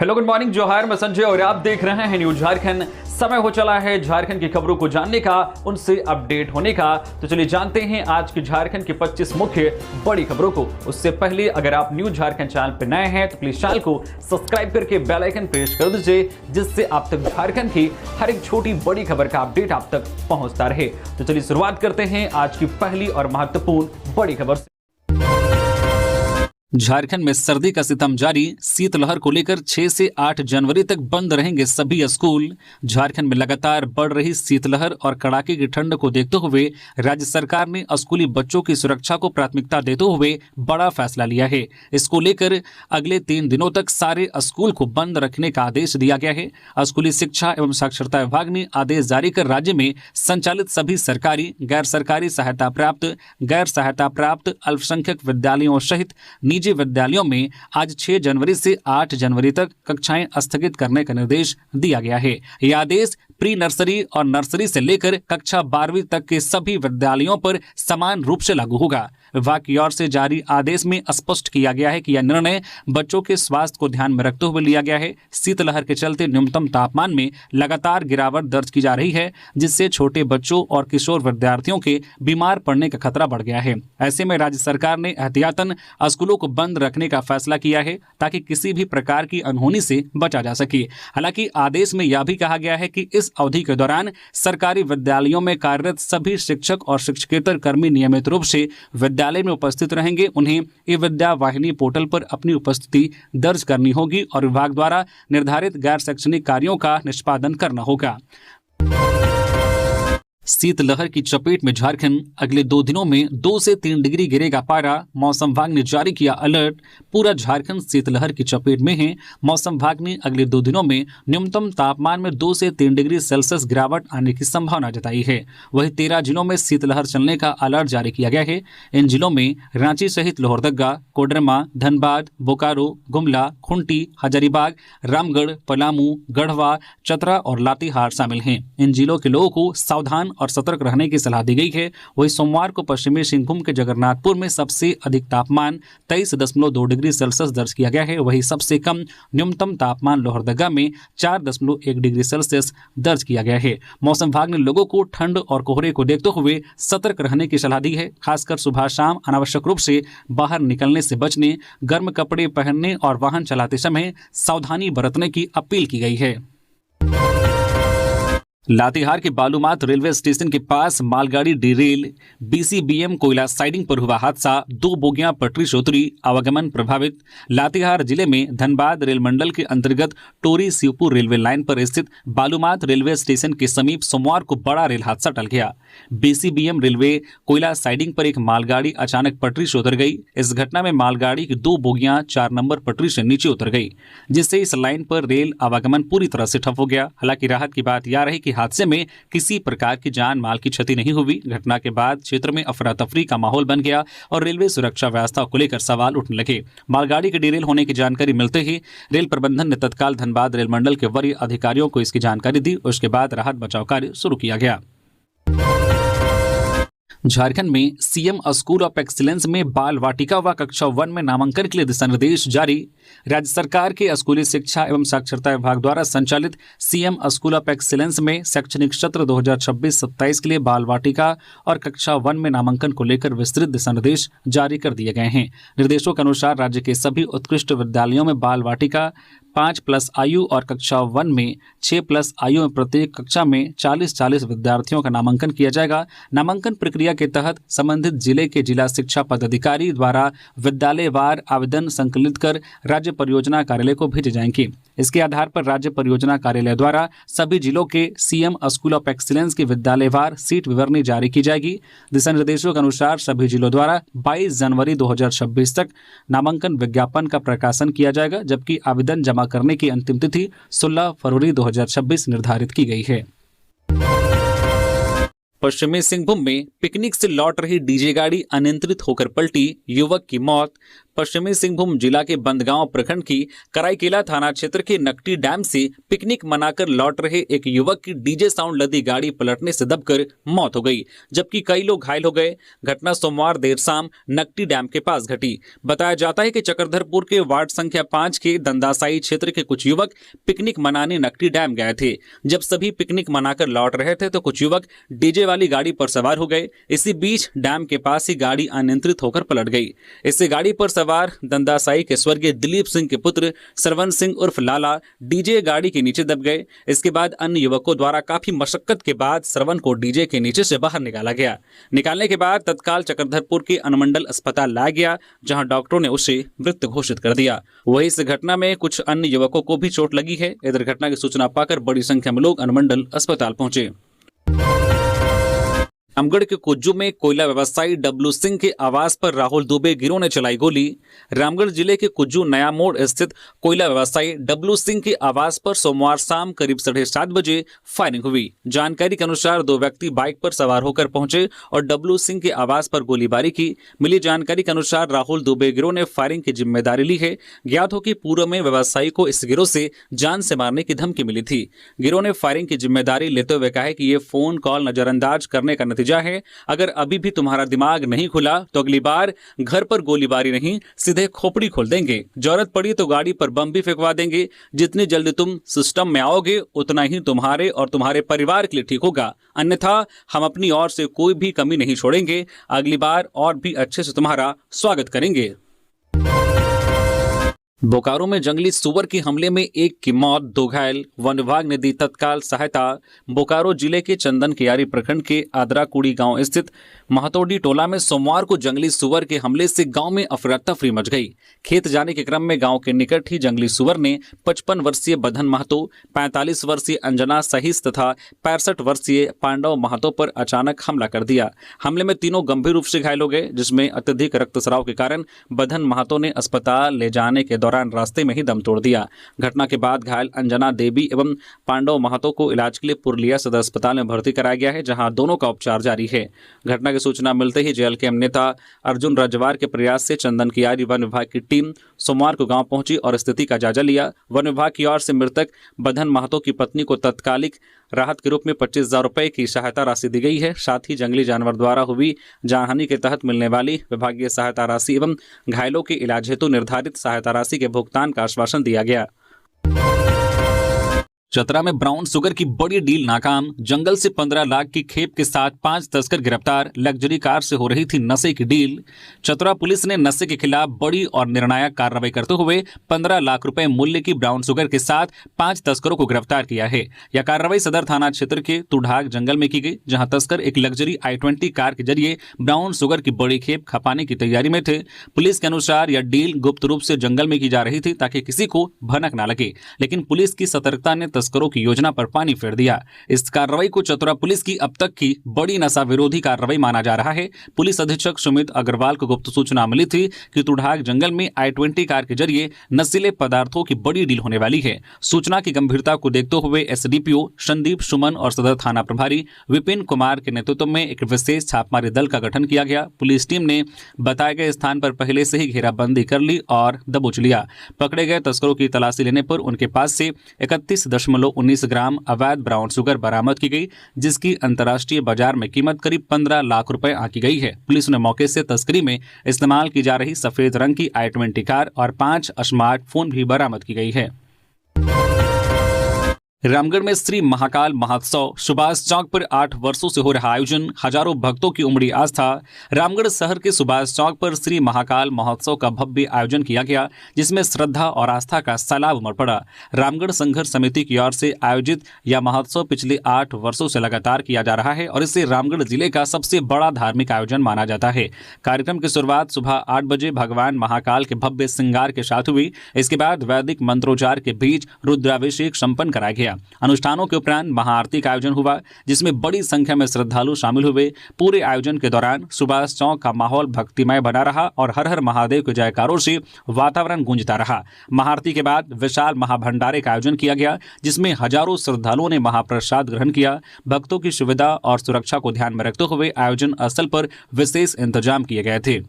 Hello, good morning, जोहार। मैं संजय और आप देख रहे हैं न्यूज झारखंड। समय हो चला है झारखंड की खबरों को जानने का, उनसे अपडेट होने का। तो चलिए जानते हैं आज की झारखंड की 25 मुख्य बड़ी खबरों को। उससे पहले अगर आप न्यूज झारखंड चैनल पर नए हैं तो प्लीज चैनल को सब्सक्राइब करके बेल आइकन प्रेस कर दीजिए, जिससे आप तक झारखंड की हर एक छोटी बड़ी खबर का अपडेट आप तक पहुंचता रहे। तो चलिए शुरुआत करते हैं आज की पहली और महत्वपूर्ण बड़ी खबर से। झारखंड में सर्दी का सितम जारी। शीतलहर को लेकर 6 से 8 जनवरी तक बंद रहेंगे सभी स्कूल। झारखंड में लगातार बढ़ रही शीतलहर और कड़ाके की ठंड को देखते हुए राज्य सरकार ने स्कूली बच्चों की सुरक्षा को प्राथमिकता देते हुए बड़ा फैसला लिया है। इसको लेकर अगले 3 दिनों तक सारे स्कूल को बंद रखने का आदेश दिया गया है। स्कूली शिक्षा एवं साक्षरता विभाग ने आदेश जारी कर राज्य में संचालित सभी सरकारी, गैर सरकारी सहायता प्राप्त, गैर सहायता प्राप्त अल्पसंख्यक विद्यालयों सहित निजी विद्यालयों में आज 6 जनवरी से 8 जनवरी तक कक्षाएं स्थगित करने का निर्देश दिया गया है। यह आदेश प्री नर्सरी और नर्सरी से लेकर कक्षा 12वीं तक के सभी विद्यालयों पर समान रूप से लागू होगा। विभाग की ओर से जारी आदेश में स्पष्ट किया गया है कि यह निर्णय बच्चों के स्वास्थ्य को ध्यान में रखते हुए लिया गया है। शीतलहर के चलते न्यूनतम तापमान में लगातार गिरावट दर्ज की जा रही है, जिससे छोटे बच्चों और किशोर विद्यार्थियों के बीमार पड़ने का खतरा बढ़ गया है। ऐसे में राज्य सरकार ने एहतियातन स्कूलों को बंद रखने का फैसला किया है, ताकि किसी भी प्रकार की अनहोनी से बचा जा सके। हालांकि आदेश में यह भी कहा गया है कि इस अवधि के दौरान सरकारी विद्यालयों में कार्यरत सभी शिक्षक और शिक्षकेतर कर्मी नियमित रूप से विद्यालय में उपस्थित रहेंगे। उन्हें ई विद्या वाहिनी पोर्टल पर अपनी उपस्थिति दर्ज करनी होगी और विभाग द्वारा निर्धारित गैर शैक्षणिक कार्यों का निष्पादन करना होगा। शीतलहर की चपेट में झारखंड। अगले 2 दिनों में 2 से 3 डिग्री गिरेगा पारा। मौसम विभाग ने जारी किया अलर्ट। पूरा झारखंड शीतलहर की चपेट में है। मौसम विभाग ने अगले 2 दिनों में न्यूनतम तापमान में 2 से 3 डिग्री सेल्सियस गिरावट आने की संभावना जताई है। वहीं 13 जिलों में शीतलहर चलने का अलर्ट जारी किया गया है। इन जिलों में रांची सहित लोहरदगा, कोडरमा, धनबाद, बोकारो, गुमला, खुंटी, हजारीबाग, रामगढ़, पलामू, गढ़वा, चतरा और लातेहार शामिल हैं। इन जिलों के लोगों को सावधान और सतर्क रहने की सलाह दी गई है। वहीं सोमवार को पश्चिमी सिंहभूम के जगन्नाथपुर में सबसे अधिक तापमान 23.2 डिग्री सेल्सियस दर्ज किया गया है। वहीं सबसे कम न्यूनतम तापमान लोहरदगा में 4.1 डिग्री सेल्सियस दर्ज किया गया है। मौसम विभाग ने लोगों को ठंड और कोहरे को देखते हुए सतर्क रहने की सलाह दी है। खासकर सुबह शाम अनावश्यक रूप से बाहर निकलने से बचने, गर्म कपड़े पहनने और वाहन चलाते समय सावधानी बरतने की अपील की गई है। लातेहार के बालूमाथ रेलवे स्टेशन के पास मालगाड़ी डिरेल। बीसीबीएम कोयला साइडिंग पर हुआ हादसा। 2 बोगियां पटरी से उतरी, आवागमन प्रभावित। लातेहार जिले में धनबाद रेल मंडल के अंतर्गत टोरी शिवपुर रेलवे लाइन पर स्थित बालूमाथ रेलवे स्टेशन के समीप सोमवार को बड़ा रेल हादसा टल गया। बीसीबीएम रेलवे कोयला साइडिंग पर एक मालगाड़ी अचानक पटरी से उतर गई। इस घटना में मालगाड़ी की 2 बोगियां 4 नंबर पटरी से नीचे उतर गई, जिससे इस लाइन पर रेल आवागमन पूरी तरह से ठप हो गया। हालांकि राहत की बात यह रही कि हादसे में किसी प्रकार की जान माल की क्षति नहीं हुई। घटना के बाद क्षेत्र में अफरा तफरी का माहौल बन गया और रेलवे सुरक्षा व्यवस्था को लेकर सवाल उठने लगे। मालगाड़ी के डिरेल होने की जानकारी मिलते ही रेल प्रबंधन ने तत्काल धनबाद रेल मंडल के वरीय अधिकारियों को इसकी जानकारी दी। उसके बाद राहत बचाव कार्य शुरू किया गया। झारखंड में सीएम स्कूल ऑफ एक्सीलेंस में बाल वाटिका व कक्षा 1 में नामांकन के लिए दिशा निर्देश जारी। राज्य सरकार के स्कूली शिक्षा एवं साक्षरता विभाग द्वारा संचालित सीएम स्कूल ऑफ एक्सीलेंस में शैक्षणिक सत्र 2026-27 के लिए बाल वाटिका और कक्षा 1 में नामांकन को लेकर विस्तृत दिशा निर्देश जारी कर दिए गए हैं। निर्देशों के अनुसार राज्य के सभी उत्कृष्ट विद्यालयों में बाल वाटिका 5+ आयु और कक्षा 1 में 6+ आयु में प्रत्येक कक्षा में 40-40 विद्यार्थियों का नामांकन किया जाएगा। नामांकन प्रक्रिया के तहत संबंधित जिले के जिला शिक्षा पदाधिकारी द्वारा विद्यालयवार आवेदन संकलित कर राज्य परियोजना कार्यालय को भेजे जाएंगे। इसके आधार पर राज्य परियोजना कार्यालय द्वारा सभी जिलों के सीएम स्कूल ऑफ एक्सीलेंस की विद्यालयवार सीट विवरणी जारी की जाएगी। दिशा निर्देशों के अनुसार सभी जिलों द्वारा 22 जनवरी 2026 तक नामांकन विज्ञापन का प्रकाशन किया जाएगा, जबकि आवेदन जमा करने की अंतिम तिथि 16 फरवरी 2026 निर्धारित की गई है। पश्चिमी सिंहभूम में पिकनिक से लौट रही डीजे गाड़ी अनियंत्रित होकर पलटी, युवक की मौत। पश्चिमी सिंहभूम जिला के बंदगांव प्रखंड की कराईकेला थाना क्षेत्र के नकटी डैम से पिकनिक मनाकर लौट रहे एक युवक की डीजे साउंड लदी गाड़ी पलटने से दबकर मौत हो गई, जबकि कई लोग घायल हो गए। घटना सोमवार देर शाम नकटी डैम के पास घटी। बताया जाता है कि चक्रधरपुर के वार्ड संख्या 5 के दंदासाई क्षेत्र के कुछ युवक पिकनिक मनाने नकटी डैम गए थे। जब सभी पिकनिक मनाकर लौट रहे थे तो कुछ युवक डीजे वाली गाड़ी पर सवार हो गए। इसी बीच डैम के पास ही गाड़ी अनियंत्रित होकर पलट गई। इससे गाड़ी पर सवार दंदासाई के स्वर्गीय दिलीप सिंह के पुत्र सरवन सिंह उर्फ लाला डीजे गाड़ी के नीचे दब गए। इसके बाद अन्य युवकों द्वारा काफी मशक्कत के बाद सरवन को डीजे के नीचे से बाहर निकाला गया। निकालने के बाद तत्काल चक्रधरपुर के अनुमंडल अस्पताल लाया गया, जहां डॉक्टरों ने उसे मृत घोषित कर दिया। वहीं इस घटना में कुछ अन्य युवकों को भी चोट लगी है। इधर घटना की सूचना पाकर बड़ी संख्या में लोग अनुमंडल अस्पताल पहुंचे। रामगढ़ के कुज्जू में कोयला व्यवसायी डब्लू सिंह के आवास पर राहुल दुबे गिरोह ने चलाई गोली। रामगढ़ जिले के कुज्जू नया मोड़ स्थित कोयला व्यवसायी डब्लू सिंह के आवास पर सोमवार शाम करीब 7:30 बजे फायरिंग हुई। जानकारी के अनुसार 2 व्यक्ति बाइक पर सवार होकर पहुंचे और डब्लू सिंह के आवास पर गोलीबारी की। मिली जानकारी के अनुसार राहुल दुबे गिरोह ने फायरिंग की जिम्मेदारी ली है। ज्ञात हो कि पूर्व में व्यवसायी को इस गिरोह से जान से मारने की धमकी मिली थी। गिरोह ने फायरिंग की जिम्मेदारी लेते हुए कहा है कि ये फोन कॉल नजरअंदाज करने का नतीजा है। अगर अभी भी तुम्हारा दिमाग नहीं खुला तो अगली बार घर पर गोलीबारी नहीं, सीधे खोपड़ी खोल देंगे। जरूरत पड़ी तो गाड़ी पर बम भी फेंकवा देंगे। जितनी जल्दी तुम सिस्टम में आओगे उतना ही तुम्हारे और तुम्हारे परिवार के लिए ठीक होगा, अन्यथा हम अपनी ओर से कोई भी कमी नहीं छोड़ेंगे। अगली बार और भी अच्छे से तुम्हारा स्वागत करेंगे। बोकारो में जंगली सुअर के हमले में 1 की मौत, 2 घायल, वन विभाग ने दी तत्काल सहायता। बोकारो जिले के चंदन कियारी प्रखंड के आदराकुड़ी गांव स्थित महतोडी टोला में सोमवार को जंगली सुअर के हमले से गांव में अफरा तफरी मच गई। खेत जाने के क्रम में गांव के निकट ही जंगली सुअर ने 55 वर्षीय बधन महतो, 45 वर्षीय अंजना सहिस तथा 65 वर्षीय पांडव महतो पर अचानक हमला कर दिया। हमले में तीनों गंभीर रूप से घायल हो गए, जिसमें अत्यधिक रक्तस्राव के कारण बधन महतो ने अस्पताल ले जाने के दौरान रास्ते में ही दम तोड़ दिया। घटना के बाद घायल अंजना देवी एवं पांडव महतो को इलाज के लिए पुरलिया सदर अस्पताल में भर्ती कराया गया है, जहां दोनों का उपचार जारी है। घटना की सूचना मिलते ही जेएलकेएम नेता अर्जुन रजवार के प्रयास से चंदन कियारी वन विभाग की टीम सोमवार को गांव पहुंची और स्थिति का जायजा लिया। वन विभाग की ओर से मृतक बधन महतो की पत्नी को तत्कालिक राहत के रूप में 25,000 रुपए की सहायता राशि दी गई है। साथ ही जंगली जानवर द्वारा हुई जानहानि के तहत मिलने वाली विभागीय सहायता राशि एवं घायलों के इलाज हेतु निर्धारित सहायता राशि के भुगतान का आश्वासन दिया गया। चतरा में ब्राउन शुगर की बड़ी डील नाकाम, जंगल से 15 लाख की खेप के साथ 5 तस्कर गिरफ्तार। लग्जरी कार से हो रही थी नशे की डील। चतरा पुलिस ने नशे के खिलाफ बड़ी और निर्णायक कार्रवाई करते हुए 15 लाख रुपए मूल्य की ब्राउन शुगर के साथ 5 तस्करों को गिरफ्तार किया है। यह कार्रवाई सदर थाना क्षेत्र के तुढ़ाग जंगल में की गई, जहां तस्कर एक लग्जरी i20 कार के जरिए ब्राउन शुगर की बड़ी खेप खपाने की तैयारी में थे। पुलिस के अनुसार यह डील गुप्त रूप से जंगल में की जा रही थी ताकि किसी को भनक न लगे, लेकिन पुलिस की सतर्कता ने तस्करों की योजना पर पानी फेर दिया। इस कार्रवाई को चतरा पुलिस की अब तक की बड़ी नशा विरोधी कार्रवाई माना जा रहा है। पुलिस अधीक्षक सुमित अग्रवाल को गुप्त सूचना मिली थी कि तुढ़ाग जंगल में i20 कार के जरिए नशीले पदार्थों की बड़ी डील होने वाली है। सूचना की गंभीरता को देखते हुए एसडीपीओ संदीप सुमन और सदर थाना प्रभारी विपिन कुमार के नेतृत्व में एक विशेष छापामारी दल का गठन किया गया। पुलिस टीम ने बताए गए स्थान पर पहले से ही घेराबंदी कर ली और दबोच लिया। पकड़े गए तस्करों की तलाशी लेने पर उनके पास से 31.19 ग्राम अवैध ब्राउन शुगर बरामद की गई, जिसकी अंतर्राष्ट्रीय बाजार में कीमत करीब 15 लाख रुपए आंकी गई है। पुलिस ने मौके से तस्करी में इस्तेमाल की जा रही सफेद रंग की i20 कार और 5 स्मार्टफोन भी बरामद की गई है। रामगढ़ में श्री महाकाल महोत्सव सुभाष चौक पर 8 वर्षों से हो रहा आयोजन, हजारों भक्तों की उमड़ी आस्था। रामगढ़ शहर के सुभाष चौक पर श्री महाकाल महोत्सव का भव्य आयोजन किया गया, जिसमें श्रद्धा और आस्था का सैलाब उमड़ पड़ा। रामगढ़ संघर्ष समिति की ओर से आयोजित यह महोत्सव पिछले 8 वर्षों से लगातार किया जा रहा है और इसे रामगढ़ जिले का सबसे बड़ा धार्मिक आयोजन माना जाता है। कार्यक्रम की शुरुआत सुबह 8 बजे भगवान महाकाल के भव्य श्रृंगार के साथ हुई। इसके बाद वैदिक मंत्रोच्चार के बीच रुद्राभिषेक संपन्न कराया गया। गया। अनुष्ठानों के उपरांत महाआरती का आयोजन हुआ, जिसमें बड़ी संख्या में श्रद्धालु शामिल हुए। पूरे आयोजन के दौरान सुभाष चौक का माहौल भक्तिमय बना रहा और हर हर महादेव के जयकारों से वातावरण गूंजता रहा। महाआरती के बाद विशाल महाभंडारे का आयोजन किया गया, जिसमें हजारों श्रद्धालुओं ने महाप्रसाद ग्रहण किया। भक्तों की सुविधा और सुरक्षा को ध्यान में रखते हुए आयोजन स्थल पर विशेष इंतजाम किए गए थे।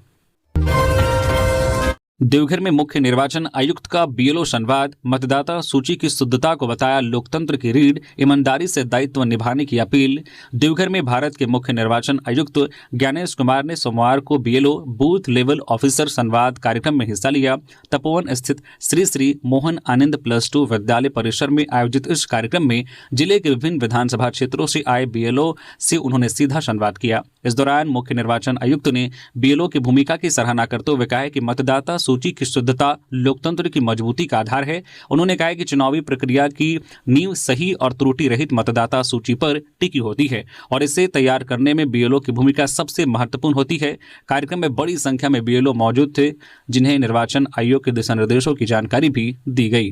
देवघर में मुख्य निर्वाचन आयुक्त का बीएलओ संवाद, मतदाता सूची की शुद्धता को बताया लोकतंत्र की रीढ़, ईमानदारी से दायित्व निभाने की अपील। देवघर में भारत के मुख्य निर्वाचन आयुक्त ज्ञानेश कुमार ने सोमवार को बीएलओ बूथ लेवल ऑफिसर संवाद कार्यक्रम में हिस्सा लिया। तपोवन स्थित श्री श्री मोहन आनंद +2 विद्यालय परिसर में आयोजित इस कार्यक्रम में जिले के विभिन्न विधानसभा क्षेत्रों से आए बीएलओ से उन्होंने सीधा संवाद किया। इस दौरान मुख्य निर्वाचन आयुक्त ने बीएलओ की भूमिका की सराहना करते हुए कहा कि मतदाता सूची की शुद्धता लोकतंत्र की मजबूती का आधार है। उन्होंने कहा कि चुनावी प्रक्रिया की नींव सही और त्रुटि रहित मतदाता सूची पर टिकी होती है और इसे तैयार करने में बीएलओ की भूमिका सबसे महत्वपूर्ण होती है। कार्यक्रम में बड़ी संख्या में बीएलओ मौजूद थे, जिन्हें निर्वाचन आयोग के दिशा निर्देशों की जानकारी भी दी गई।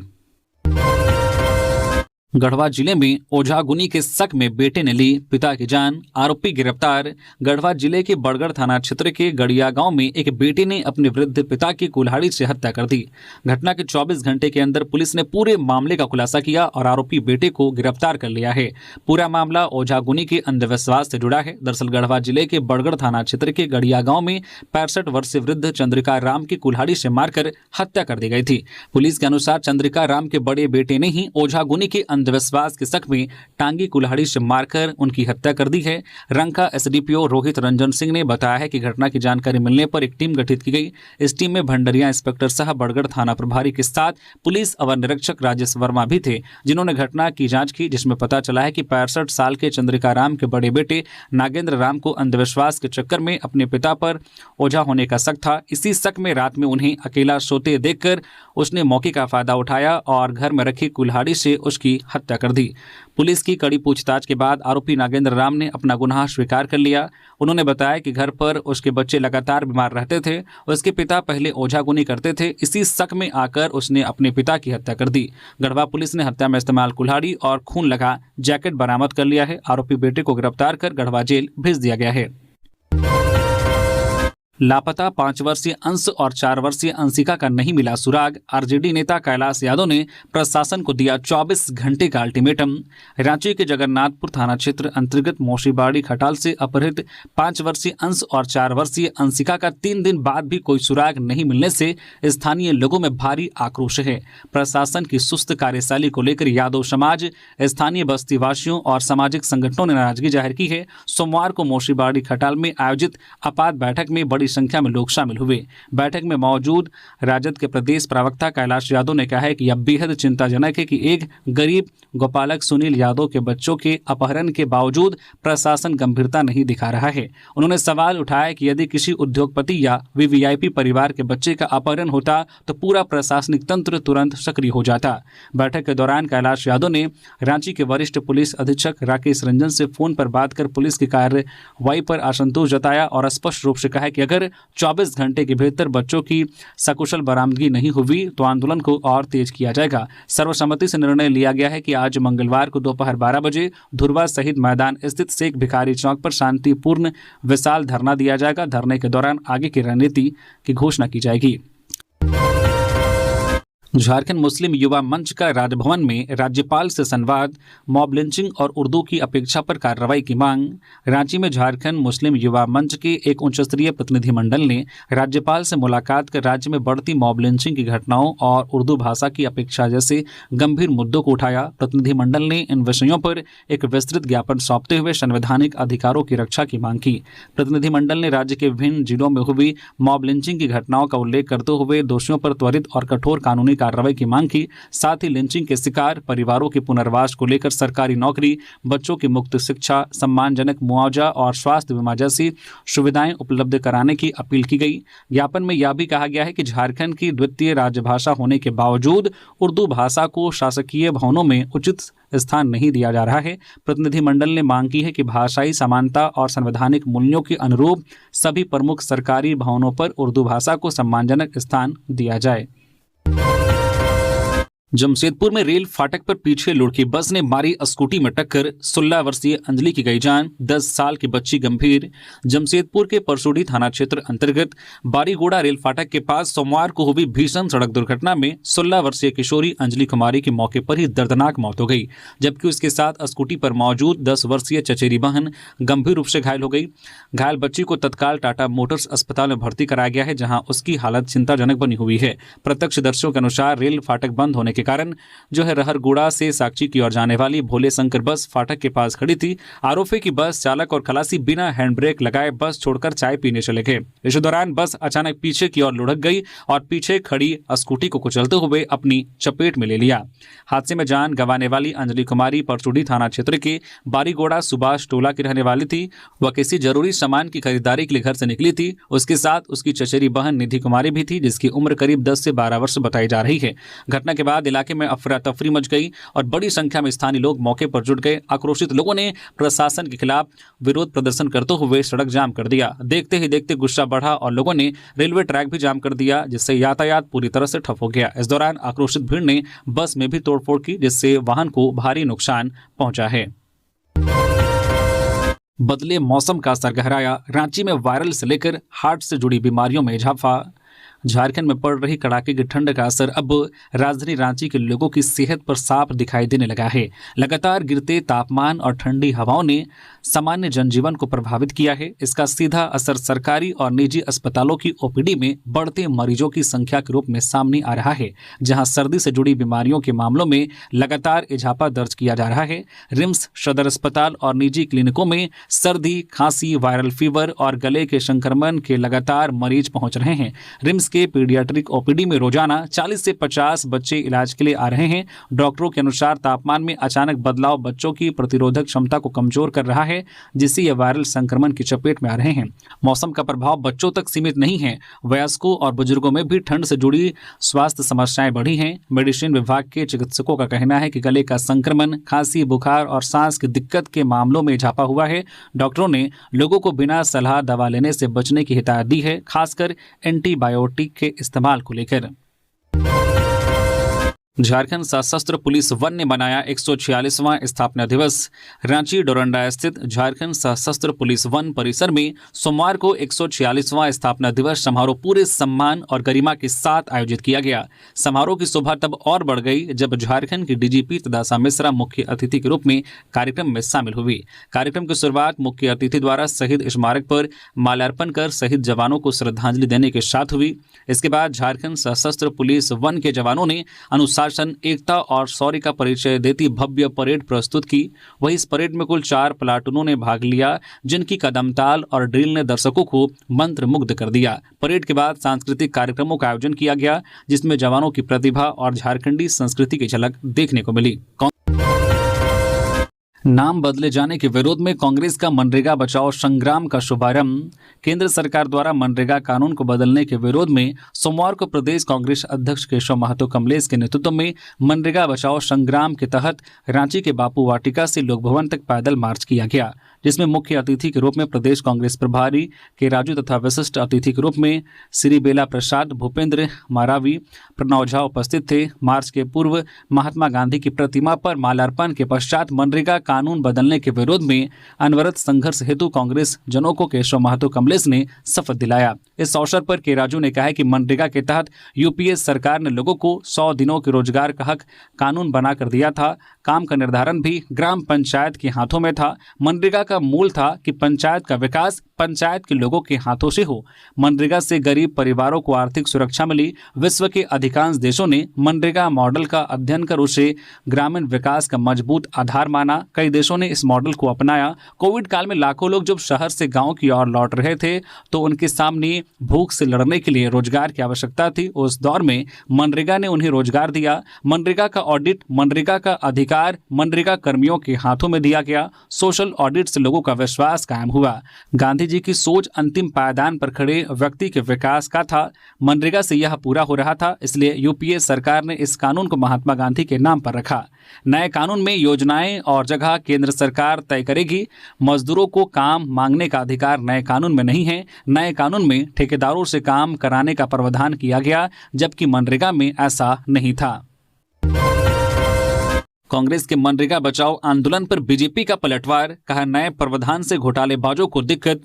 गढ़वा जिले में ओझागुनी के शक में बेटे ने ली पिता की जान, आरोपी गिरफ्तार। गढ़वा जिले के बड़गढ़ थाना क्षेत्र के गड़िया गांव में एक बेटे ने अपने वृद्ध पिता की कुल्हाड़ी से हत्या कर दी। घटना के 24 घंटे के अंदर पुलिस ने पूरे मामले का खुलासा किया और आरोपी बेटे को गिरफ्तार कर लिया है। पूरा मामला ओझागुनी के अंधविश्वास से जुड़ा है। दरअसल गढ़वा जिले के बड़गढ़ थाना क्षेत्र के गड़िया गाँव में 65 वर्षीय वृद्ध चंद्रिका राम की कुल्हाड़ी से मारकर हत्या कर दी गई थी। पुलिस के अनुसार चंद्रिका राम के बड़े बेटे ने ही ओझागुनी के अंधविश्वास के शक में टांगी कुल्हाड़ी से मारकर उनकी हत्या कर दी है। रंका एसडीपीओ रोहित रंजन सिंह ने बताया है कि घटना की जानकारी मिलने पर एक टीम गठित की गई। इस टीम में भंडरिया इंस्पेक्टर साहब, बड़गढ़ थाना प्रभारी के साथ पुलिस अवर निरीक्षक राजेश वर्मा भी थे, जिन्होंने घटना की जांच की, जिसमें पता चला है कि 65 साल के चंद्रिका राम के बड़े बेटे नागेंद्र राम को अंधविश्वास के चक्कर में अपने पिता पर ओझा होने का शक था। इसी शक में रात में उन्हें अकेला सोते देखकर उसने मौके का फायदा उठाया और घर में रखी कुल्हाड़ी से उसकी हत्या कर दी। पुलिस की कड़ी पूछताछ के बाद आरोपी नागेंद्र राम ने अपना गुनाह स्वीकार कर लिया। उन्होंने बताया कि घर पर उसके बच्चे लगातार बीमार रहते थे। उसके पिता पहले ओझागुनी करते थे। इसी शक में आकर उसने अपने पिता की हत्या कर दी। गढ़वा पुलिस ने हत्या में इस्तेमाल कुल्हाड़ी और खून लगा जैकेट बरामद कर लिया है। आरोपी बेटे को गिरफ्तार कर गढ़वा जेल भेज दिया गया है। लापता 5 वर्षीय अंश और 4 वर्षीय अंशिका का नहीं मिला सुराग। आरजेडी नेता कैलाश यादव ने प्रशासन को दिया 24 घंटे का अल्टीमेटम। रांची के जगन्नाथपुर थाना क्षेत्र अंतर्गत मौशीबाड़ी खटाल से अपहृत 5 वर्षीय अंश और 4 वर्षीय अंशिका का 3 दिन बाद भी कोई सुराग नहीं मिलने से स्थानीय लोगों में भारी आक्रोश है। प्रशासन की सुस्त कार्यशैली को लेकर यादव समाज, स्थानीय बस्तीवासियों और सामाजिक संगठनों ने नाराजगी जाहिर की है। सोमवार को मौशीबाड़ी खटाल में आयोजित आपात बैठक में बड़ी संख्या में लोग शामिल हुए। बैठक में मौजूद राजद के प्रदेश प्रवक्ता कैलाश यादव ने कहा है कि यह बेहद चिंताजनक है कि एक गरीब गोपालक सुनील यादव के बच्चों के अपहरण के बावजूद प्रशासन गंभीरता नहीं दिखा रहा है। उन्होंने सवाल उठाया कि यदि किसी उद्योगपति या वीवीआईपी परिवार के बच्चे का अपहरण होता तो पूरा प्रशासनिक तंत्र तुरंत सक्रिय हो जाता। बैठक के दौरान कैलाश यादव ने रांची के वरिष्ठ पुलिस अधीक्षक राकेश रंजन से फोन पर बात कर पुलिस की कार्रवाई पर असंतोष जताया और स्पष्ट रूप से कहा कि अगर 24 घंटे के भीतर बच्चों की सकुशल बरामदगी नहीं हुई तो आंदोलन को और तेज किया जाएगा। सर्वसम्मति से निर्णय लिया गया है कि आज मंगलवार को दोपहर 12 बजे धुरवा शहीद मैदान स्थित शेख भिखारी चौक पर शांतिपूर्ण विशाल धरना दिया जाएगा। धरने के दौरान आगे की रणनीति की घोषणा की जाएगी। झारखंड मुस्लिम युवा मंच का राजभवन में राज्यपाल से संवाद, मॉब लिंचिंग और उर्दू की अपेक्षा पर कार्रवाई की मांग। रांची में झारखंड मुस्लिम युवा मंच के एक उच्च स्तरीय प्रतिनिधिमंडल ने राज्यपाल से मुलाकात कर राज्य में बढ़ती मॉब लिंचिंग की घटनाओं और उर्दू भाषा की अपेक्षा जैसे गंभीर मुद्दों को उठाया। प्रतिनिधिमंडल ने इन विषयों पर एक विस्तृत ज्ञापन सौंपते हुए संवैधानिक अधिकारों की रक्षा की मांग की। प्रतिनिधिमंडल ने राज्य के विभिन्न जिलों में हुई मॉब लिंचिंग की घटनाओं का उल्लेख करते हुए दोषियों पर त्वरित और कठोर कानूनी कार्रवाई की मांग की। साथ ही लिंचिंग के शिकार परिवारों के पुनर्वास को लेकर सरकारी नौकरी, बच्चों की मुक्त शिक्षा, सम्मानजनक मुआवजा और स्वास्थ्य बीमा जैसी सुविधाएं उपलब्ध कराने की अपील की गई। ज्ञापन में यह भी कहा गया है कि झारखंड की द्वितीय राजभाषा होने के बावजूद उर्दू भाषा को शासकीय भवनों में उचित स्थान नहीं दिया जा रहा है। प्रतिनिधिमंडल ने मांग की है कि भाषाई समानता और संवैधानिक मूल्यों के अनुरूप सभी प्रमुख सरकारी भवनों पर उर्दू भाषा को सम्मानजनक स्थान दिया जाए। जमशेदपुर में रेल फाटक पर पीछे लुढ़की बस ने मारी स्कूटी में टक्कर, 16 वर्षीय अंजलि की गई जान, 10 साल की बच्ची गंभीर। जमशेदपुर के परसोडी थाना क्षेत्र अंतर्गत बारीगोड़ा रेल फाटक के पास सोमवार को हुई भीषण सड़क दुर्घटना में 16 वर्षीय किशोरी अंजलि कुमारी की मौके पर ही दर्दनाक मौत हो गई, जबकि उसके साथ स्कूटी पर मौजूद 10 वर्षीय चचेरी बहन गंभीर रूप से घायल हो गई। घायल बच्ची को तत्काल टाटा मोटर्स अस्पताल में भर्ती कराया गया है, जहां उसकी हालत चिंताजनक बनी हुई है। प्रत्यक्षदर्शियों के अनुसार रेल फाटक बंद होने के कारण जो है रहरगुड़ा से साक्षी की ओर जाने वाली भोले शंकर बस फाटक के पास खड़ी थी। आरोपी की बस चालक और खलासी बिना हैंड ब्रेक लगाए बस छोड़कर चाय पीने चले गए। इस दौरान बस अचानक पीछे की ओर लुढ़क गई और पीछे खड़ी स्कूटी को कुचलते हुए अपनी चपेट में ले लिया। हादसे में जान गंवाने वाली अंजलि कुमारी परसुडी थाना क्षेत्र के बारीगोड़ा सुभाष टोला की रहने वाली थी। वह किसी जरूरी सामान की खरीदारी के लिए घर से निकली थी। उसके साथ उसकी चचेरी बहन निधि कुमारी भी थी, जिसकी उम्र करीब 10 से 12 वर्ष बताई जा रही है। घटना के बाद इलाके में अफरा तफरी मच गई और बड़ी संख्या में स्थानीय लोग मौके पर जुट गए। आक्रोशित लोगों ने प्रशासन के खिलाफ विरोध प्रदर्शन करते हुए सड़क जाम कर दिया। देखते ही देखते गुस्सा बढ़ा और लोगों ने रेलवे ट्रैक भी जाम कर दिया, जिससे यातायात पूरी तरह से ठप हो गया। इस दौरान आक्रोशित भीड़ ने बस में भी तोड़फोड़ की, जिससे वाहन को भारी नुकसान पहुंचा है। बदले मौसम का असर गहराया, रांची में वायरल से लेकर हार्ट से जुड़ी बीमारियों में इजाफा। झारखंड में पड़ रही कड़ाके की ठंड का असर अब राजधानी रांची के लोगों की सेहत पर साफ दिखाई देने लगा है। लगातार गिरते तापमान और ठंडी हवाओं ने सामान्य जनजीवन को प्रभावित किया है। इसका सीधा असर सरकारी और निजी अस्पतालों की ओपीडी में बढ़ते मरीजों की संख्या के रूप में सामने आ रहा है, जहां सर्दी से जुड़ी बीमारियों के मामलों में लगातार इजाफा दर्ज किया जा रहा है। रिम्स, सदर अस्पताल और निजी क्लिनिकों में सर्दी, खांसी, वायरल फीवर और गले के संक्रमण के लगातार मरीज पहुंच रहे हैं। रिम्स के पीडियाट्रिक ओपीडी में रोजाना 40 से 50 बच्चे इलाज के लिए आ रहे हैं। डॉक्टरों के अनुसार तापमान में अचानक बदलाव बच्चों की प्रतिरोधक क्षमता को कमजोर कर रहा है, जिससे ये वायरल संक्रमण की चपेट में आ रहे हैं। मौसम का प्रभाव बच्चों तक सीमित नहीं है, वयस्कों और बुजुर्गों में भी ठंड से जुड़ी स्वास्थ्य समस्याएं बढ़ी हैं। मेडिसिन विभाग के चिकित्सकों का कहना है कि गले का संक्रमण, खांसी, बुखार और सांस की दिक्कत के मामलों में इजाफा हुआ है। डॉक्टरों ने लोगों को बिना सलाह दवा लेने से बचने की हिदायत दी है, खासकर एंटीबायोटिक के इस्तेमाल को लेकर। झारखंड सशस्त्र पुलिस वन ने मनाया 146वां स्थापना दिवस। रांची डोरंडा स्थित झारखंड सशस्त्र पुलिस वन परिसर में सोमवार को 146वां स्थापना दिवस समारोह पूरे सम्मान और गरिमा के साथ आयोजित किया गया। समारोह की शोभा तब और बढ़ गई जब झारखंड की डीजीपी तदासा मिश्रा मुख्य अतिथि के रूप में कार्यक्रम में शामिल हुई। कार्यक्रम की शुरुआत मुख्य अतिथि द्वारा शहीद स्मारक पर माल्यार्पण कर शहीद जवानों को श्रद्धांजलि देने के साथ हुई। इसके बाद झारखंड सशस्त्र पुलिस वन के जवानों ने अनुशासन, एकता और शौर्य का परिचय देती भव्य परेड प्रस्तुत की। वहीं इस परेड में कुल 4 प्लाटूनों ने भाग लिया, जिनकी कदमताल और ड्रिल ने दर्शकों को मंत्रमुग्ध कर दिया। परेड के बाद सांस्कृतिक कार्यक्रमों का आयोजन किया गया, जिसमें जवानों की प्रतिभा और झारखंडी संस्कृति की झलक देखने को मिली। नाम बदले जाने के विरोध में कांग्रेस का मनरेगा बचाओ संग्राम का शुभारंभ। केंद्र सरकार द्वारा मनरेगा कानून को बदलने के विरोध में सोमवार को प्रदेश कांग्रेस अध्यक्ष केशव महतो कमलेश के नेतृत्व में मनरेगा बचाओ संग्राम के तहत रांची के बापू वाटिका से लोक भवन तक पैदल मार्च किया गया, जिसमें मुख्य अतिथि के रूप में प्रदेश कांग्रेस प्रभारी के राजू तथा विशिष्ट अतिथि के रूप में श्री बेला प्रसाद, भूपेंद्र मारावी, प्रणव झा उपस्थित थे। मार्च के पूर्व महात्मा गांधी की प्रतिमा पर माल्यार्पण के पश्चात मनरेगा कानून बदलने के विरोध में अनवरत संघर्ष हेतु कांग्रेस जनों को केशव महतो कमलेश ने शपथ दिलाया। इस अवसर पर के राजू ने कहा कि मनरेगा के तहत यूपीए सरकार ने लोगों को 100 दिनों के रोजगार का हक कानून बना कर दिया था। काम का निर्धारण भी ग्राम पंचायत के हाथों में था। मनरेगा का मूल था कि पंचायत का विकास पंचायत के लोगों के हाथों से हो। मनरेगा से गरीब परिवारों को आर्थिक सुरक्षा मिली। विश्व के अधिकांश देशों ने मनरेगा मॉडल का अध्ययन कर उसे ग्रामीण विकास का मजबूत आधार माना। कई देशों ने इस मॉडल को अपनाया। कोविड काल में लाखों लोग जब शहर से गांव की ओर लौट रहे थे तो उनके सामने भूख से लड़ने के लिए रोजगार की आवश्यकता थी। उस दौर में मनरेगा ने उन्हें रोजगार दिया। मनरेगा का ऑडिट, मनरेगा का अधिकार मनरेगा कर्मियों के हाथों में दिया गया। सोशल ऑडिट से लोगों का विश्वास कायम हुआ। गांधी जी की सोच अंतिम पायदान पर खड़े व्यक्ति के विकास का था। मनरेगा से यह पूरा हो रहा था, इसलिए यूपीए सरकार ने इस कानून को महात्मा गांधी के नाम पर रखा। नए कानून में योजनाएं और जगह केंद्र सरकार तय करेगी। मजदूरों को काम मांगने का अधिकार नए कानून में नहीं है। नए कानून में ठेकेदारों से काम कराने का प्रावधान किया गया, जबकि मनरेगा में ऐसा नहीं था। कांग्रेस के मनरेगा बचाओ आंदोलन पर बीजेपी का पलटवार, कहा नए प्रावधान से घोटालेबाजों को दिक्कत।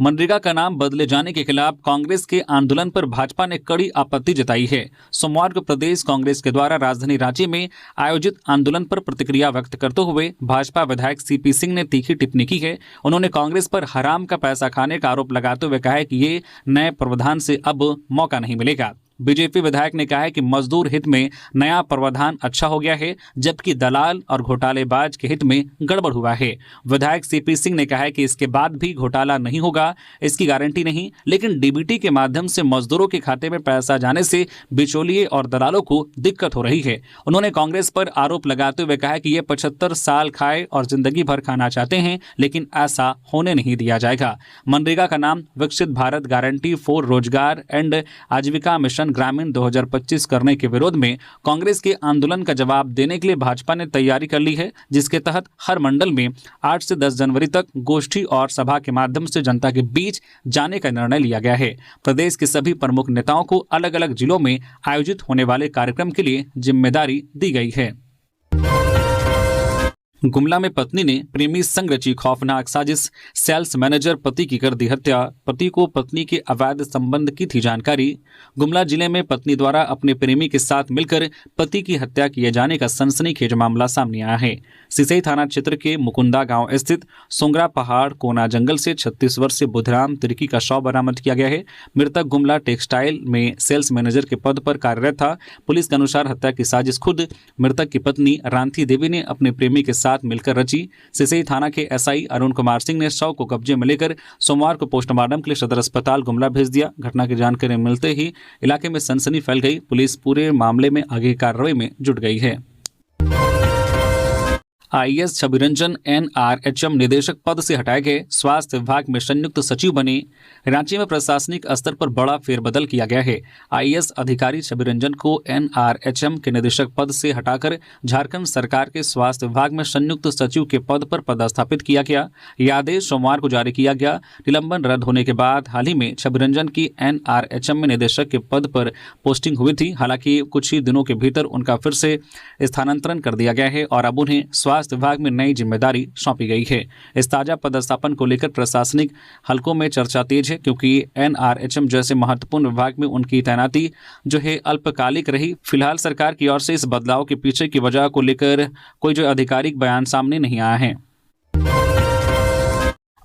मनरेगा का नाम बदले जाने के खिलाफ कांग्रेस के आंदोलन पर भाजपा ने कड़ी आपत्ति जताई है। सोमवार को प्रदेश कांग्रेस के द्वारा राजधानी रांची में आयोजित आंदोलन पर प्रतिक्रिया व्यक्त करते हुए भाजपा विधायक सीपी सिंह ने तीखी टिप्पणी की है। उन्होंने कांग्रेस पर हराम का पैसा खाने का आरोप लगाते हुए कहा है कि ये नए प्रावधान से अब मौका नहीं मिलेगा। बीजेपी विधायक ने कहा है कि मजदूर हित में नया प्रावधान अच्छा हो गया है, जबकि दलाल और घोटालेबाज के हित में गड़बड़ हुआ है। विधायक सीपी सिंह ने कहा है कि इसके बाद भी घोटाला नहीं होगा, इसकी गारंटी नहीं, लेकिन डीबीटी के माध्यम से मजदूरों के खाते में पैसा जाने से बिचौलिए और दलालों को दिक्कत हो रही है। उन्होंने कांग्रेस पर आरोप लगाते हुए कहा कि ये 75 साल खाए और जिंदगी भर खाना चाहते हैं, लेकिन ऐसा होने नहीं दिया जाएगा। मनरेगा का नाम विकसित भारत गारंटी फॉर रोजगार एंड आजीविका मिशन ग्रामीण 2025 करने के विरोध में कांग्रेस के आंदोलन का जवाब देने के लिए भाजपा ने तैयारी कर ली है, जिसके तहत हर मंडल में 8 से 10 जनवरी तक गोष्ठी और सभा के माध्यम से जनता के बीच जाने का निर्णय लिया गया है। प्रदेश के सभी प्रमुख नेताओं को अलग अलग जिलों में आयोजित होने वाले कार्यक्रम के लिए जिम्मेदारी दी गई है। गुमला में पत्नी ने प्रेमी संग रची खौफनाक साजिश, सेल्स मैनेजर पति की कर दी हत्या। पति को पत्नी के अवैध संबंध की थी जानकारी। गुमला जिले में पत्नी द्वारा अपने प्रेमी के साथ मिलकर पति की हत्या किए जाने का सनसनीखेज मामला सामने आया है। सिसई थाना क्षेत्र के मुकुंदा गांव स्थित सोंगरा पहाड़ कोना जंगल से 36 वर्षीय बुधराम तिर्की का शव बरामद किया गया है। मृतक गुमला टेक्सटाइल में सेल्स मैनेजर के पद पर कार्यरत था। पुलिस के अनुसार हत्या की साजिश खुद मृतक की पत्नी रांथी देवी ने अपने प्रेमी के साथ मिलकर रची। सिसई थाना के एसआई अरुण कुमार सिंह ने शव को कब्जे में लेकर सोमवार को पोस्टमार्टम के लिए सदर अस्पताल गुमला भेज दिया। घटना की जानकारी मिलते ही इलाके में सनसनी फैल गई। पुलिस पूरे मामले में आगे कार्रवाई में जुट गई है। आईएएस छवि रंजन एनआरएचएम निदेशक पद से हटाए गए, स्वास्थ्य विभाग में संयुक्त सचिव बने। रांची में प्रशासनिक स्तर पर बड़ा फेरबदल किया गया है। आईएएस अधिकारी छवि रंजन को एनआरएचएम के निदेशक पद से हटाकर झारखंड सरकार के स्वास्थ्य विभाग में संयुक्त सचिव के पद पर पदस्थापित किया गया। यह आदेश सोमवार को जारी किया गया। निलंबन रद्द होने के बाद हाल ही में छवि रंजन की एनआरएचएम में निदेशक के पद पर पोस्टिंग हुई थी। हालांकि कुछ ही दिनों के भीतर उनका फिर से स्थानांतरण कर दिया गया है और अब उन्हें स्वास्थ्य विभाग में नई जिम्मेदारी सौंपी गई है। इस ताजा पदस्थापन को लेकर प्रशासनिक हलकों में चर्चा तेज है, क्योंकि एनआरएचएम जैसे महत्वपूर्ण विभाग में उनकी तैनाती जो है अल्पकालिक रही। फिलहाल सरकार की ओर से इस बदलाव के पीछे की वजह को लेकर कोई जो आधिकारिक बयान सामने नहीं आया है।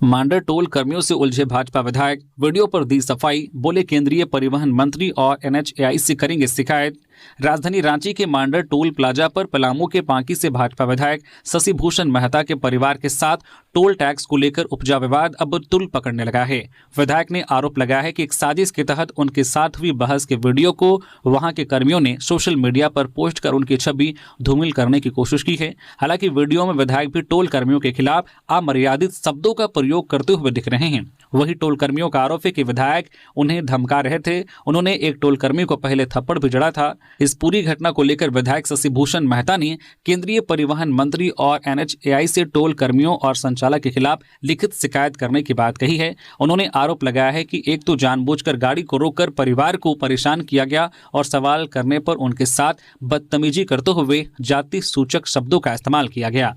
मांडर टोल कर्मियों से उलझे भाजपा विधायक, वीडियो पर दी सफाई, बोले केंद्रीय परिवहन मंत्री और एनएचएआई से करेंगे शिकायत। राजधानी रांची के मांडर टोल प्लाजा पर पलामू के पांकी से भाजपा विधायक शशि भूषण मेहता के परिवार के साथ टोल टैक्स को लेकर उपजा विवाद अब तुल पकड़ने लगा है। विधायक ने आरोप लगाया है कि एक साजिश के तहत उनके साथ हुई बहस के वीडियो को वहां के कर्मियों ने सोशल मीडिया पर पोस्ट कर उनकी छवि धूमिल करने की कोशिश की है। हालांकि वीडियो में विधायक भी टोल कर्मियों के खिलाफ अमर्यादित शब्दों का प्रयोग करते हुए दिख रहे हैं। वही टोल कर्मियों का आरोप है कि विधायक उन्हें धमका रहे थे। उन्होंने एक टोल कर्मी को पहले थप्पड़ भी जड़ा था। इस पूरी घटना को लेकर विधायक शशि भूषण मेहता ने केंद्रीय परिवहन मंत्री और एनएचएआई से टोल कर्मियों और संचालक के खिलाफ लिखित शिकायत करने की बात कही है। उन्होंने आरोप लगाया है कि एक तो जानबूझकर गाड़ी को रोककर परिवार को परेशान किया गया और सवाल करने पर उनके साथ बदतमीजी करते हुए जाति सूचक शब्दों का इस्तेमाल किया गया।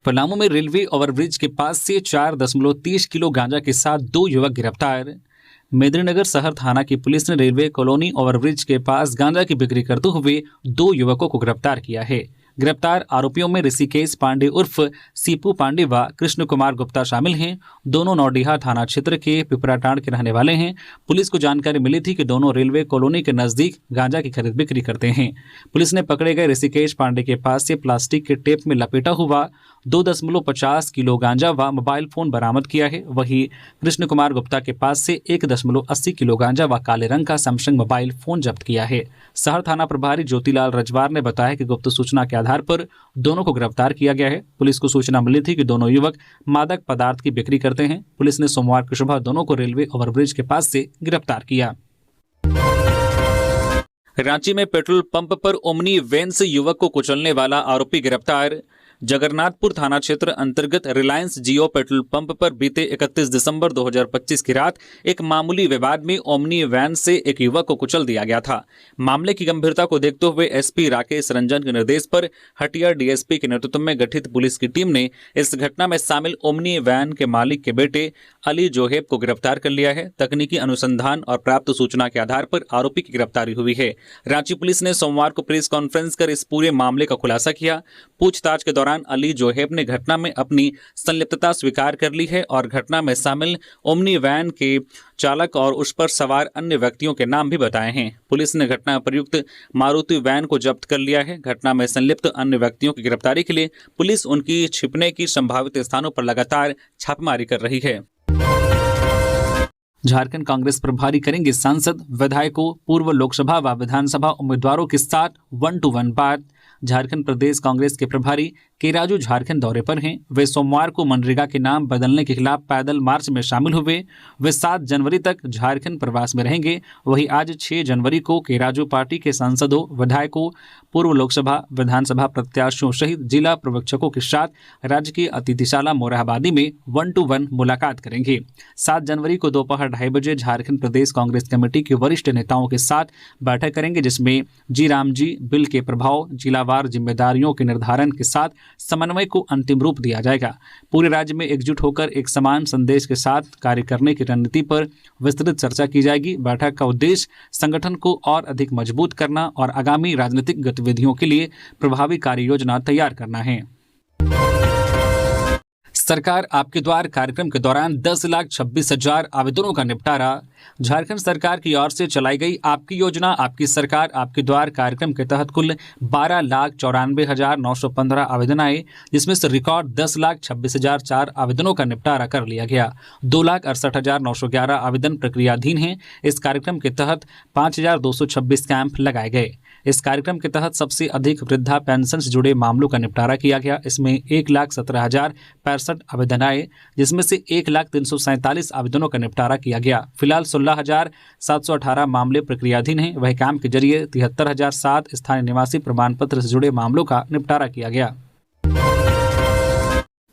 पलामू में रेलवे ओवरब्रिज के पास से 4.30 किलो गांजा के साथ 2 युवक गिरफ्तार। मेदिनीनगर शहर थाना की पुलिस ने रेलवे कॉलोनी ओवरब्रिज के पास गांजा की बिक्री करते हुए 2 युवकों को गिरफ्तार किया है। गिरफ्तार आरोपियों में ऋषिकेश पांडे उर्फ सीपू पांडे व कृष्ण कुमार गुप्ता शामिल हैं। दोनों नौडीहा थाना क्षेत्र के पिपराटांड के रहने वाले हैं। पुलिस को जानकारी मिली थी कि दोनों रेलवे कॉलोनी के नजदीक गांजा की खरीद बिक्री करते हैं। पुलिस ने पकड़े गए ऋषिकेश पांडे के पास से प्लास्टिक के टेप में लपेटा हुआ 2.50 किलो गांजा व मोबाइल फोन बरामद किया है। वहीं कृष्ण कुमार गुप्ता के पास से 1.80 किलो गांजा व काले रंग का सैमसंग मोबाइल फोन जब्त किया है। शहर थाना प्रभारी ज्योतिलाल रजवार ने बताया कि गुप्त सूचना के आधार पर दोनों को गिरफ्तार किया गया है। पुलिस को सूचना मिली थी कि दोनों युवक मादक पदार्थ की बिक्री करते हैं। पुलिस ने सोमवार की सुबह दोनों को रेलवे ओवरब्रिज के पास से गिरफ्तार किया। रांची में पेट्रोल पंप पर ओमनी वैन से युवक को कुचलने वाला आरोपी गिरफ्तार। जगन्नाथपुर थाना क्षेत्र अंतर्गत रिलायंस जियो पेट्रोल पंप पर बीते 31 दिसंबर 2025 की रात एक मामूली विवाद में ओमनी वैन से एक युवक को कुचल दिया गया था। मामले की गंभीरता को देखते हुए एसपी राकेश रंजन के निर्देश पर हटिया डीएसपी के नेतृत्व में गठित पुलिस की टीम ने इस घटना में शामिल ओमनी वैन के मालिक के बेटे अली जोहेब को गिरफ्तार कर लिया है। तकनीकी अनुसंधान और प्राप्त सूचना के आधार पर आरोपी की गिरफ्तारी हुई है। रांची पुलिस ने सोमवार को प्रेस कॉन्फ्रेंस कर इस पूरे मामले का खुलासा किया। पूछताछ के दौरान अली जोहेब ने घटना में अपनी संलिप्तता स्वीकार कर ली है और घटना में शामिल ओमनी वैन के चालक और उस पर सवार अन्य व्यक्तियों के नाम भी बताए हैं। पुलिस ने घटना प्रयुक्त मारुति वैन को जब्त कर लिया है। घटना में संलिप्त अन्य व्यक्तियों की गिरफ्तारी के लिए पुलिस उनकी छिपने की संभावित स्थानों पर लगातार छापेमारी कर रही है। झारखंड कांग्रेस प्रभारी करेंगे सांसद विधायकों पूर्व लोकसभा व विधानसभा उम्मीदवारों के साथ 1-to-1 बात। झारखंड प्रदेश कांग्रेस के प्रभारी के राजू झारखंड दौरे पर हैं। वे सोमवार को मनरेगा के नाम बदलने के खिलाफ पैदल मार्च में शामिल हुए। वे 7 जनवरी तक झारखंड प्रवास में रहेंगे। वहीं आज 6 जनवरी को के राजू पार्टी के सांसदों, विधायकों, पूर्व लोकसभा विधानसभा प्रत्याशियों सहित जिला प्रवक्षकों के साथ राज्य की अतिथिशाला मोरहाबादी में 1-to-1 मुलाकात करेंगे। 7 जनवरी को दोपहर 2:30 बजे झारखंड प्रदेश कांग्रेस कमेटी के वरिष्ठ नेताओं के साथ बैठक करेंगे, जिसमें जी राम जी बिल के प्रभाव, जिलावार जिम्मेदारियों के निर्धारण के साथ समन्वय को अंतिम रूप दिया जाएगा। पूरे राज्य में एकजुट होकर एक समान संदेश के साथ कार्य करने की रणनीति पर विस्तृत चर्चा की जाएगी। बैठक का उद्देश्य संगठन को और अधिक मजबूत करना और आगामी राजनीतिक गतिविधियों के लिए प्रभावी कार्य योजना तैयार करना है। सरकार आपके द्वार कार्यक्रम के दौरान 10,26,000 आवेदनों का निपटारा। झारखंड सरकार की ओर से चलाई गई आपकी योजना आपकी सरकार आपके द्वार कार्यक्रम के तहत कुल 12,94,915 आवेदन आए, जिसमें से रिकॉर्ड 10,26,004 आवेदनों का निपटारा कर लिया गया। 2,68,911 आवेदन प्रक्रियाधीन हैं। इस कार्यक्रम के तहत 5,226 कैंप लगाए गए। इस कार्यक्रम के तहत सबसे अधिक वृद्धा पेंशन से जुड़े मामलों का निपटारा किया गया। इसमें 1,17,065 आवेदन आए, जिसमें से 1,347 आवेदनों का निपटारा किया गया। फिलहाल 16,718 मामले प्रक्रियाधीन हैं। वह कैंप के जरिए 73,007 स्थानीय निवासी प्रमाण पत्र से जुड़े मामलों का निपटारा किया गया।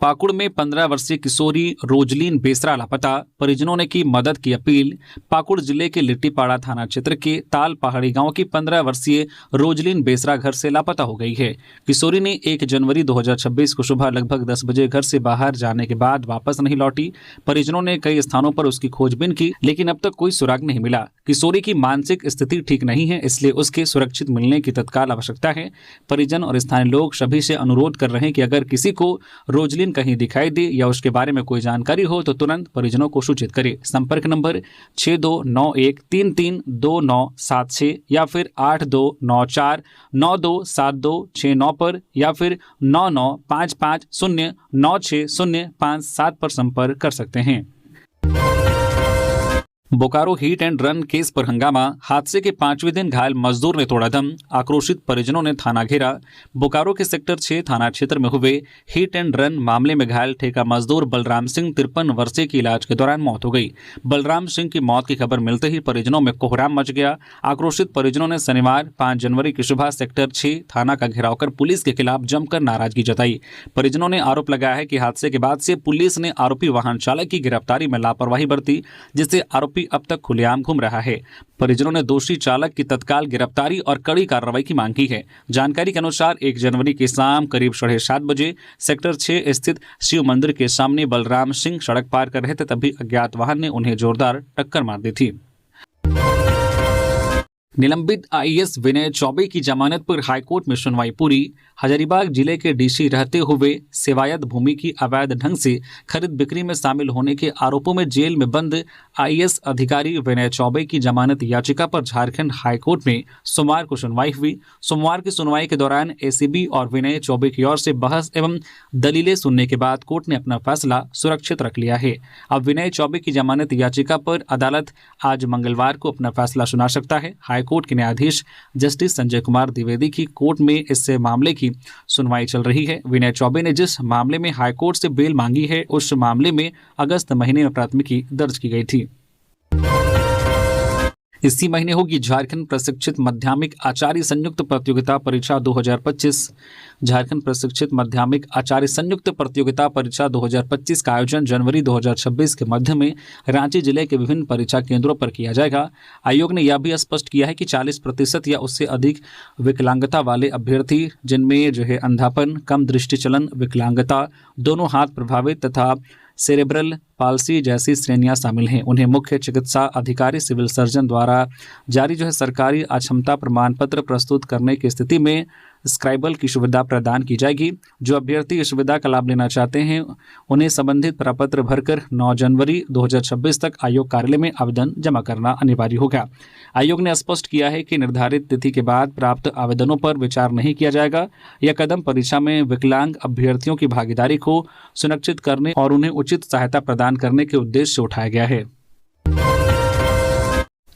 पाकुड़ में 15 वर्षीय किशोरी रोजलीन बेसरा लापता, परिजनों ने की मदद की अपील। पाकुड़ जिले के लिट्टीपाड़ा थाना क्षेत्र के ताल पहाड़ी गांव की 15 वर्षीय रोजलीन बेसरा घर से लापता हो गई है। किशोरी ने 1 जनवरी 2026 को सुबह लगभग 10 बजे घर से बाहर जाने के बाद वापस नहीं लौटी। परिजनों ने कई स्थानों पर उसकी खोजबीन की, लेकिन अब तक कोई सुराग नहीं मिला। किशोरी की मानसिक स्थिति ठीक नहीं है, इसलिए उसके सुरक्षित मिलने की तत्काल आवश्यकता है। परिजन और स्थानीय लोग सभी से अनुरोध कर रहे हैं कि अगर किसी को रोजलीन कहीं दिखाई दे या उसके बारे में कोई जानकारी हो तो तुरंत परिजनों को सूचित करें। संपर्क नंबर 6291332976 या फिर 8294927269 पर या फिर 9955096057 पर संपर्क कर सकते हैं। Bokaro hit and run case पर हंगामा, हादसे के 5वें दिन घायल मजदूर ने तोड़ा दम, आक्रोशित परिजनों ने थाना घेरा। बोकारो के सेक्टर 6 थाना क्षेत्र में हुए हिट एंड रन मामले में घायल ठेका मजदूर बलराम सिंह 53 वर्षीय की इलाज के दौरान मौत हो गई। बलराम सिंह की मौत की खबर मिलते ही परिजनों में कोहराम मच गया। आक्रोशित परिजनों ने शनिवार 5 जनवरी की सुबह सेक्टर 6 थाना का घेराव कर पुलिस के खिलाफ जमकर नाराजगी जताई। परिजनों ने आरोप लगाया है कि हादसे के बाद से पुलिस ने आरोपी वाहन चालक की गिरफ्तारी में लापरवाही बरती, जिससे आरोपी अब तक खुलेआम घूम रहा है। परिजनों ने दोषी चालक की तत्काल गिरफ्तारी और कड़ी कार्रवाई की मांग की है। जानकारी के अनुसार 1 जनवरी की शाम करीब 7:30 बजे सेक्टर 6 स्थित शिव मंदिर के सामने बलराम सिंह सड़क पार कर रहे थे, तभी अज्ञात वाहन ने उन्हें जोरदार टक्कर मार दी थी। निलंबित आईएएस विनय चौबे की जमानत पर हाईकोर्ट में सुनवाई पूरी। हजारीबाग जिले के डीसी रहते हुए सेवायत भूमि की अवैध ढंग से खरीद बिक्री में शामिल होने के आरोपों में जेल में बंद आईएएस अधिकारी विनय चौबे की जमानत याचिका पर झारखंड हाईकोर्ट में सोमवार को सुनवाई हुई। सोमवार की सुनवाई के दौरान एसीबी और विनय चौबे की ओर से बहस एवं दलीलें सुनने के बाद कोर्ट ने अपना फैसला सुरक्षित रख लिया है। अब विनय चौबे की जमानत याचिका पर अदालत आज मंगलवार को अपना फैसला सुना सकता है। हाईकोर्ट के न्यायाधीश जस्टिस संजय कुमार द्विवेदी की कोर्ट में इस मामले की सुनवाई चल रही है। विनय चौबे ने जिस मामले में हाईकोर्ट से बेल मांगी है, उस मामले में अगस्त महीने में प्राथमिकी दर्ज की गई थी। इसी महीने होगी झारखंड प्रशिक्षित माध्यमिक आचार्य संयुक्त प्रतियोगिता परीक्षा 2025। झारखंड प्रशिक्षित माध्यमिक आचार्य संयुक्त प्रतियोगिता परीक्षा 2025 का आयोजन जनवरी 2026 के मध्य में रांची जिले के विभिन्न परीक्षा केंद्रों पर किया जाएगा। आयोग ने यह भी स्पष्ट किया है कि 40% या उससे अधिक विकलांगता वाले अभ्यर्थी, जिनमें जो है अंधापन, कम दृष्टिचलन, विकलांगता, दोनों हाथ प्रभावित तथा सेरेब्रल पाल्सी जैसी श्रेणियां शामिल हैं, उन्हें मुख्य चिकित्सा अधिकारी सिविल सर्जन द्वारा जारी जो है सरकारी अक्षमता प्रमाण पत्र प्रस्तुत करने की स्थिति में स्क्राइबल की सुविधा प्रदान की जाएगी। जो अभ्यर्थी इस सुविधा का लाभ लेना चाहते हैं उन्हें संबंधित प्रपत्र भरकर 9 जनवरी 2026 तक आयोग कार्यालय में आवेदन जमा करना अनिवार्य होगा। आयोग ने स्पष्ट किया है कि निर्धारित तिथि के बाद प्राप्त आवेदनों पर विचार नहीं किया जाएगा। यह कदम परीक्षा में विकलांग अभ्यर्थियों की भागीदारी को सुनिश्चित करने और उन्हें उचित सहायता प्रदान करने के उद्देश्य से उठाया गया है।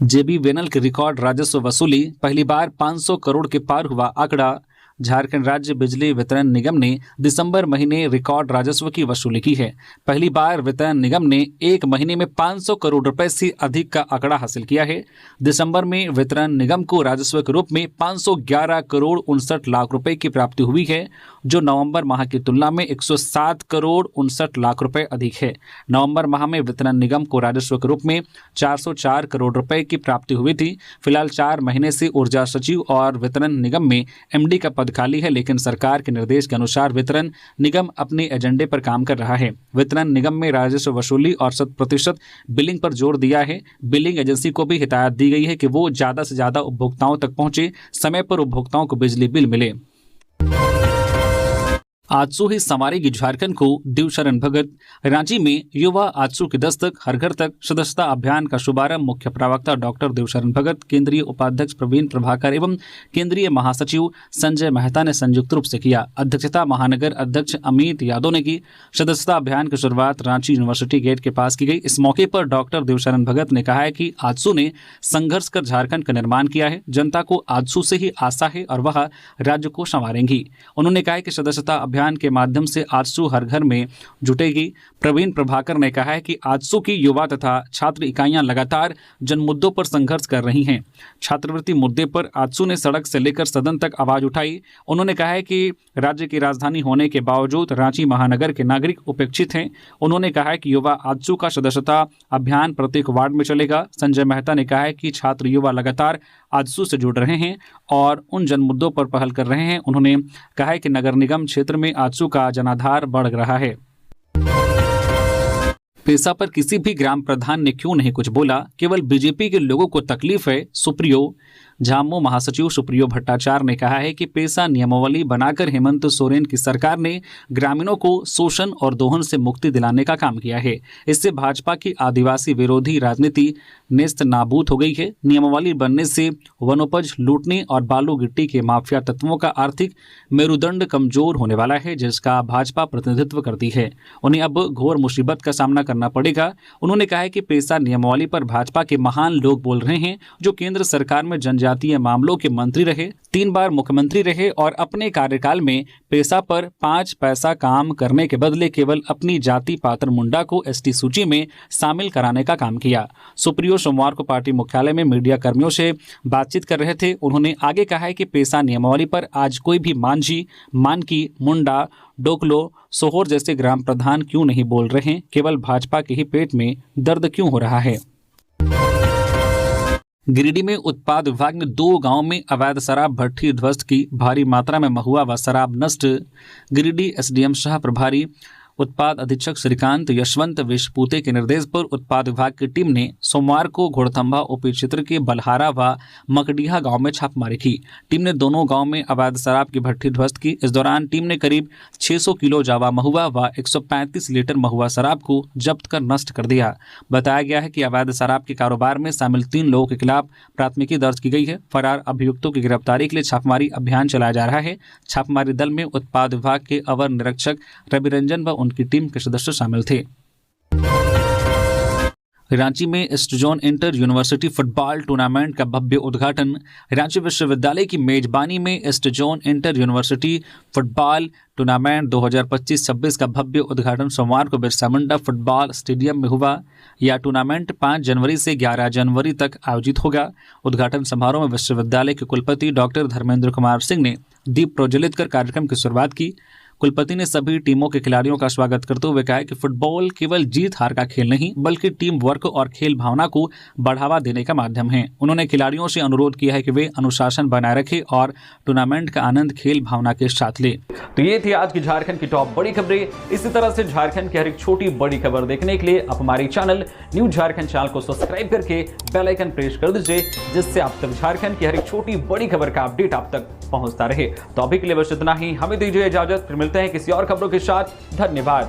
जेबी वेनल की रिकॉर्ड राजस्व वसूली, पहली बार 500 करोड़ के पार हुआ आंकड़ा। झारखंड राज्य बिजली वितरण निगम ने दिसंबर महीने रिकॉर्ड राजस्व की वसूली की है। पहली बार वितरण निगम ने एक महीने में 500 करोड़ रुपए से अधिक का आंकड़ा हासिल किया है। दिसंबर में वितरण निगम को राजस्व के रूप में 511 करोड़ 59 लाख रुपए की प्राप्ति हुई है, जो नवंबर माह की तुलना में 107 करोड़ 59 लाख रुपए अधिक है। नवंबर माह में वितरण निगम को राजस्व के रूप में 404 करोड़ रुपए की प्राप्ति हुई थी। फिलहाल 4 महीने से ऊर्जा सचिव और वितरण निगम में एमडी का खाली है, लेकिन सरकार के निर्देश के अनुसार वितरण निगम अपने एजेंडे पर काम कर रहा है। वितरण निगम में राजस्व वसूली और 100% बिलिंग पर जोर दिया है। बिलिंग एजेंसी को भी हिदायत दी गई है कि वो ज्यादा से ज्यादा उपभोक्ताओं तक पहुंचे, समय पर उपभोक्ताओं को बिजली बिल मिले। आजसू ही संवारेगी झारखंड को देवशरण भगत। रांची में युवा आजसू की दस्तक, हर घर तक सदस्यता अभियान का शुभारंभ मुख्य प्रवक्ता डॉक्टर देवशरण भगत, केंद्रीय उपाध्यक्ष प्रवीण प्रभाकर एवं केंद्रीय महासचिव संजय मेहता ने संयुक्त रूप से किया। अध्यक्षता महानगर अध्यक्ष अमित यादव ने की। सदस्यता अभियान की शुरुआत रांची यूनिवर्सिटी गेट के पास की गई। इस मौके पर डॉक्टर देवशरण भगत ने कहा है कि आजसू ने संघर्ष कर झारखंड का निर्माण किया है। जनता को आजसू से ही आशा है और वह राज्य को संवारेंगी। उन्होंने कहा कि सदस्यता अभियान के माध्यम से आजसू हर घर में जुटेगी। प्रवीण प्रभाकर ने कहा है कि आजसू की युवा तथा छात्र इकाइयां लगातार जन मुद्दों पर संघर्ष कर रही हैं। छात्रवृत्ति मुद्दे पर आजसू ने सड़क से लेकर सदन तक आवाज उठाई। उन्होंने कहा है कि राज्य की राजधानी होने के बावजूद रांची महानगर के नागरिक उपेक्षित हैं। उन्होंने कहा है कि युवा आजसू का सदस्यता अभियान प्रत्येक वार्ड में चलेगा। संजय मेहता ने कहा है कि छात्र युवा लगातार आजसू से जुड़ रहे हैं और उन जन मुद्दों पर पहल कर रहे हैं। उन्होंने कहा है कि नगर निगम क्षेत्र में आजसू का जनाधार बढ़ रहा है। पेशा पर किसी भी ग्राम प्रधान ने क्यों नहीं कुछ बोला, केवल बीजेपी के लोगों को तकलीफ है। सुप्रियो झामो महासचिव सुप्रियो भट्टाचार्य ने कहा है कि पेशा नियमावली बनाकर हेमंत सोरेन की सरकार ने ग्रामीणों को शोषण और दोहन से मुक्ति दिलाने का काम किया है। इससे भाजपा की आदिवासी विरोधी राजनीति नेस्त नाबूद हो गई है। नियमावली बनने से वनोपज लूटने और बालू गिट्टी के माफिया तत्वों का आर्थिक मेरुदंड कमजोर होने वाला है, जिसका भाजपा प्रतिनिधित्व करती है। उन्हें अब घोर मुसीबत का सामना करना पड़ेगा। उन्होंने कहा है कि पेशा नियमावली पर भाजपा के महान लोग बोल रहे हैं, जो केंद्र सरकार में जनजातीय मामलों के मंत्री रहे, 3 बार मुख्यमंत्री रहे और अपने कार्यकाल में पेशा पर 5 पैसा काम करने के बदले केवल अपनी जाति पात्र मुंडा को एसटी सूची में शामिल कराने का काम किया। सुप्रियो सोमवार को पार्टी मुख्यालय में मीडिया कर्मियों से बातचीत कर रहे थे। उन्होंने आगे कहा है कि पेशा नियमावली पर आज कोई भी मांझी, मानकी, मुंडा, डोकलो, सोहोर जैसे ग्राम प्रधान क्यों नहीं बोल रहे हैं? केवल भाजपा के ही पेट में दर्द क्यों हो रहा है? गिरिडीह में उत्पाद विभाग ने 2 गांवों में अवैध शराब भट्ठी ध्वस्त की। भारी मात्रा में महुआ व शराब नष्ट। गिरिडीह एसडीएम सह प्रभारी उत्पाद अधीक्षक श्रीकांत यशवंत विश्वपूते के निर्देश पर उत्पाद विभाग की टीम ने सोमवार को घोड़थंभा ओपी क्षेत्र के बलहारा व मकडीहा गांव में छापेमारी की। टीम ने दोनों गांव में अवैध शराब की भट्ठी ध्वस्त की। इस दौरान टीम ने करीब 600 किलो जावा महुआ व 135 लीटर महुआ शराब को जब्त कर नष्ट कर दिया। बताया गया है कि अवैध शराब के कारोबार में शामिल 3 लोगों के खिलाफ प्राथमिकी दर्ज की गई है। फरार अभियुक्तों की गिरफ्तारी के लिए छापेमारी अभियान चलाया जा रहा है। छापेमारी दल में उत्पाद विभाग के अवर निरीक्षक रवि रंजन व उनकी टीम के सदस्य शामिल थे। रांची में east zone inter university football tournament का भव्य उद्घाटन। रांची विश्वविद्यालय की मेजबानी में east zone inter university football tournament 2025-26 का भव्य उद्घाटन सोमवार को बिरसा मुंडा फुटबॉल स्टेडियम में हुआ। यह टूर्नामेंट 5 जनवरी से 11 जनवरी तक आयोजित होगा। उद्घाटन समारोह में विश्वविद्यालय के कुलपति डॉक्टर धर्मेंद्र कुमार सिंह ने दीप प्रज्वलित कर कार्यक्रम की शुरुआत की। कुलपति ने सभी टीमों के खिलाड़ियों का स्वागत करते हुए कहा कि फुटबॉल केवल जीत हार का खेल नहीं बल्कि टीम वर्क और खेल भावना को बढ़ावा देने का माध्यम है। उन्होंने खिलाड़ियों से अनुरोध किया है कि वे अनुशासन बनाए रखें और टूर्नामेंट का आनंद खेल भावना के साथ ले। तो ये थी आज की झारखंड की टॉप बड़ी खबरें। इसी तरह से झारखंड की हर एक छोटी बड़ी खबर देखने के लिए आप हमारे चैनल न्यूज झारखंड चैनल को सब्सक्राइब करके बेल आइकन प्रेस कर दीजिए, जिससे आप तक झारखंड की हर एक छोटी बड़ी खबर का अपडेट आप तक पहुंचता रहे। तो अभी के लिए बस इतना ही, हमें दीजिए इजाजत, फिर मिलते हैं किसी और खबरों के साथ। धन्यवाद।